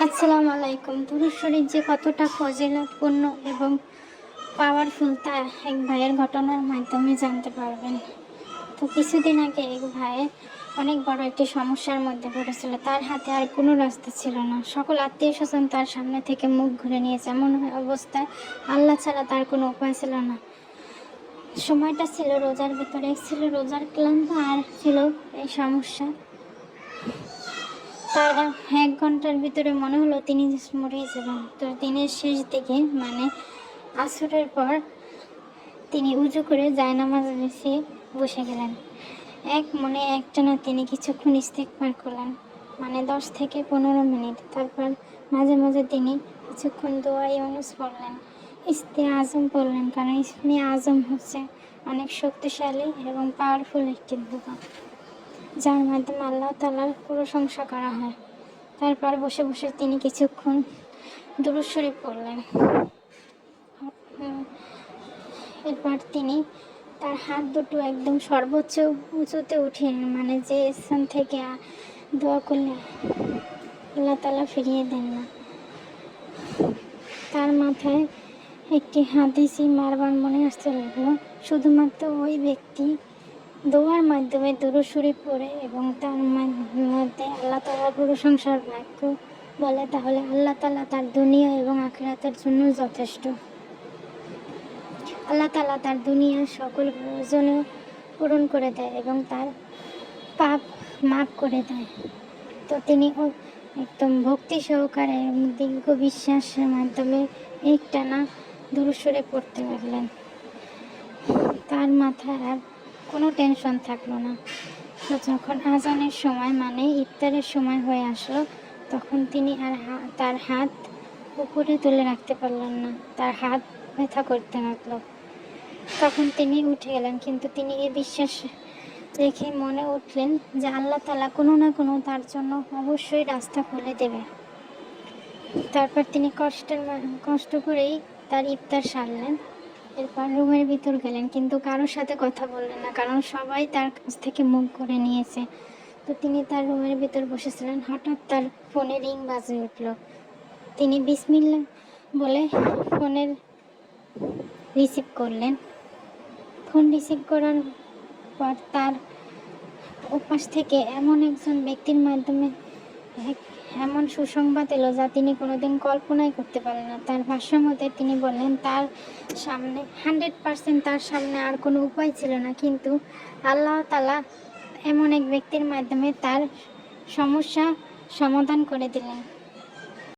আসসালামু আলাইকুম। দুরূদ শরীফ যে কতটা ফজিলতপূর্ণ এবং পাওয়ারফুল তা এক ভাইয়ের ঘটনার মাধ্যমে জানতে পারবেন। তো কিছুদিন আগে এক ভাই অনেক বড় একটি সমস্যার মধ্যে পড়েছিল। তার হাতে আর কোনো রাস্তা ছিল না। সকল আত্মীয়-স্বজন তার সামনে থেকে মুখ ঘুরে নিয়েছে। এমন অবস্থায় আল্লাহ ছাড়া তার কোনো উপায় ছিল না। সময়টা ছিল রোজার ভিতরে, এক ছিল রোজার ক্লান্ত আর ছিল এই সমস্যা। তার ১ ঘন্টার ভিতরে মনে হলো তিনি মরেই যাবেন। তো দিনের শেষ দিকে মানে আসরের পর তিনি উজু করে জায়নামাজে বসে গেলেন। এক মনে একটানা তিনি কিছুক্ষণ ইস্তেগফার করলেন, মানে 10 থেকে 15 মিনিট। তারপর মাঝে মাঝে তিনি কিছুক্ষণ দোয়া ইউনুস পড়লেন, ইস্তে আজম পড়লেন, কারণ ইসমে আজম হচ্ছে অনেক শক্তিশালী এবং পাওয়ারফুল একটি দোয়া, যার মাধ্যমে আল্লাহ তাআলার প্রশংসা করা হয়। তারপর বসে বসে তিনি কিছুক্ষণ দুরূদ শরীফ পড়লেন। এরপর তিনি তার হাত দুটো একদম সর্বোচ্চ উঁচুতে উঠিয়ে, মানে যে স্থান থেকে দোয়া করলে আল্লাহ তাআলা ফিরিয়ে দেন না, তার মাথায় একটি হাদিসই বারবার মনে আসতে লাগলো। শুধুমাত্র ওই ব্যক্তি দোয়ার মাধ্যমে দুরূদ শরীফ পড়ে এবং তার মধ্যে আল্লাহ তাআলার প্রশংসার বাক্য বলে, তাহলে আল্লাহ তাআলা তার দুনিয়া এবং আখিরাতের জন্য যথেষ্ট। আল্লাহ তাআলা তার দুনিয়ার সকল প্রয়োজনীয় পূরণ করে দেয় এবং তার পাপ মাফ করে দেয়। তো তিনি একদম ভক্তি সহকারে এবং দীর্ঘ বিশ্বাসের মাধ্যমে একটানা দুরূদ শরীফ পড়তে লাগলেন। তার মাথায় আর কোনো টেনশন থাকলো না। তো যখন আজানের সময় মানে ইফতারের সময় হয়ে আসলো, তখন তিনি আর তার হাত উপরে তুলে রাখতে পারলেন না। তার হাত ব্যথা করতে লাগলো। তখন তিনি উঠে গেলেন, কিন্তু তিনি এই বিশ্বাস রেখে মনে উঠলেন যে আল্লাহ তাআলা কোনো না কোনো তার জন্য অবশ্যই রাস্তা খুলে দেবে। তারপর তিনি কষ্ট করেই তার ইফতার সারলেন। এরপর রুমের ভিতর গেলেন, কিন্তু কারোর সাথে কথা বললেন না, কারণ সবাই তার কাছ থেকে মুখ করে নিয়েছে। তো তিনি তার রুমের ভিতর বসেছিলেন, হঠাৎ তার ফোনে রিং বাজে উঠল। তিনি বিসমিল্লাহ বলে ফোনের রিসিভ করলেন। ফোন রিসিভ করার পর তার ওপাশ থেকে এমন একজন ব্যক্তির মাধ্যমে এমন সুসংবাদ এলো যা তিনি কোনোদিন কল্পনাই করতে পারেন না। তার ভাষ্য মতে তিনি বললেন তার সামনে 100% তার সামনে আর কোনো উপায় ছিল না, কিন্তু আল্লাহ তাআলা এমন এক ব্যক্তির মাধ্যমে তার সমস্যা সমাধান করে দিলেন।